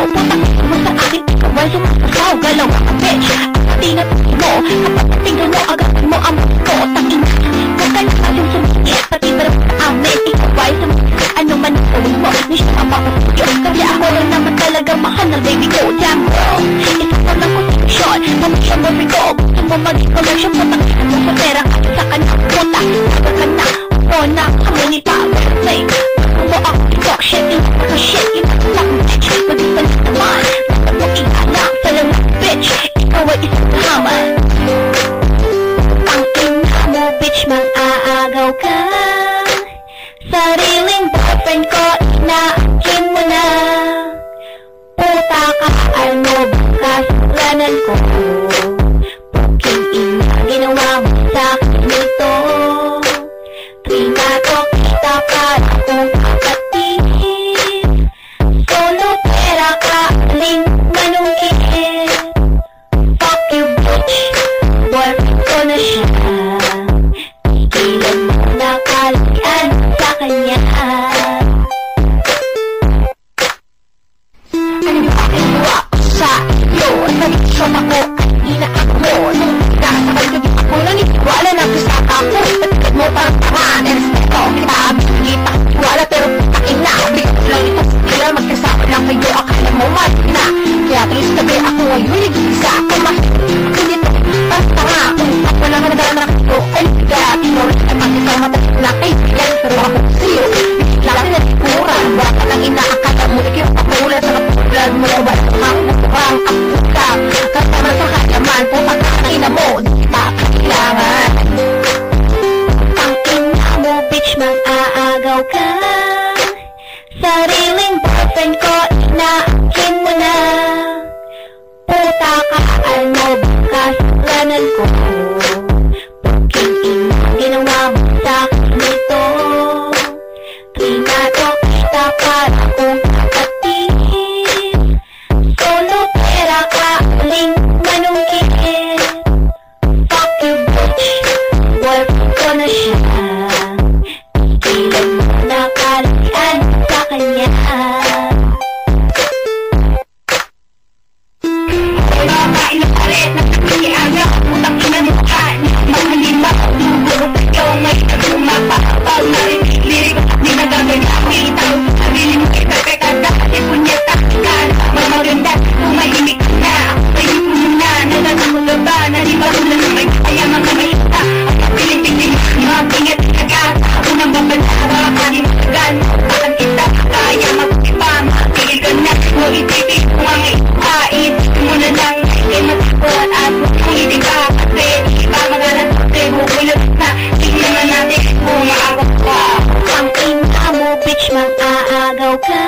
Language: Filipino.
Putang ina mo sa akin, ikaw ay sumasasaw. Galaw ka bitch, pati na pati mo. Kapag natinggal mo, agapin mo ang ko. Tangin na, huwag ka na kasing sumikit. Pati ba naman sa amin, ikaw ay sumasasaw. Ano man ang gawin mo, ni siya mapapasyo. Kaya ako lang naman talaga mahal ng baby ko. Damn girl, isa ko lang konstitusyon. Mami siya mo bigo, gusto mo maging collection. Putang ina mo sa pera, kasi sa kanya puta. Sabi ka na, o na kami ni Papa. Say, mo ako talk shit, ina shit, ina bitch. Mag-ispan naman, basta mo ihalang sa lang bitch. Ikaw ay isang kahaman. Ang ina mo bitch, mang-aagaw ka. Sariling boyfriend ko, inaakin mo na. Puta ka, ano ba kasalanan ko? Puking ina, ginawa mo sa'kin ito. Trinato kita para kung kapatid. Solo pera ka, aling manungkit. Fuck you bitch, boyfriend ko na siya. Tigilan mo na kalian sa kanya. Ano yung aking buwa ko sa iyo? Nag-isyon ako at inaak mo. Nung nasabay gabi ako, naniniwala na kasaka ako. Patigad mo parang tamaan, respeto kita, kita wala pero putakin na. Bigat lang ito sa tila, magkasama lang kayo. Akala mo mali na, kaya tuloy sabi ako ngayon, nag-isa ako ako dito, basta nga. Kung ako lang na nagalaman ako, ay kaya tinulit ay magkasama tayo na kaibigan. Pero ako sa'yo, lang na tikuran. Baka lang inaakala mo, ikaw pakulan sa kapulan mo. Wala kang mukhang akuta. Kasama sa kalaman, putak na ina mo, di kita kailangan. Ang ina mo, bitch, mang-aagaw ka. Sariling boyfriend ko, inaakin mo na. Puta ka, ano ba kasalanan ko? Puking ina, ginawa mo sa'kin ito. Trinato kita para kung kapatid. Solo pera ka, aling manungkit. Fuck you bitch, boyfriend ko na siya. Tigilan mo na kalian sa kanya. Makain na paret, nagsakiaga. Putang ina mo ka, mahalin mo. Tumulong sa ikaw, may nagumapa. Pag narinig lirik, di nagagagawin. Itaw sa sarili mo, kita-pekada. Kasi punyeta ka, mamaganda. Tumahimik ka na, ako sa'yo puno na. Nagagawin ka ba, nalibarulan na may kaya mga mayita. At kapiling-piling, mag-ingat ka gata. Unang babala, makakali matagan. Bakit kita kaya magpipa, matigil ka na. Huwag itipig kung ang ipain. Mo na lang, kay matipon at kung hindi ka kasi iba magalang kasi bukulot na. Tingnan natin kung maagaw ka. Ang ina mo bitch, mang-aagaw ka.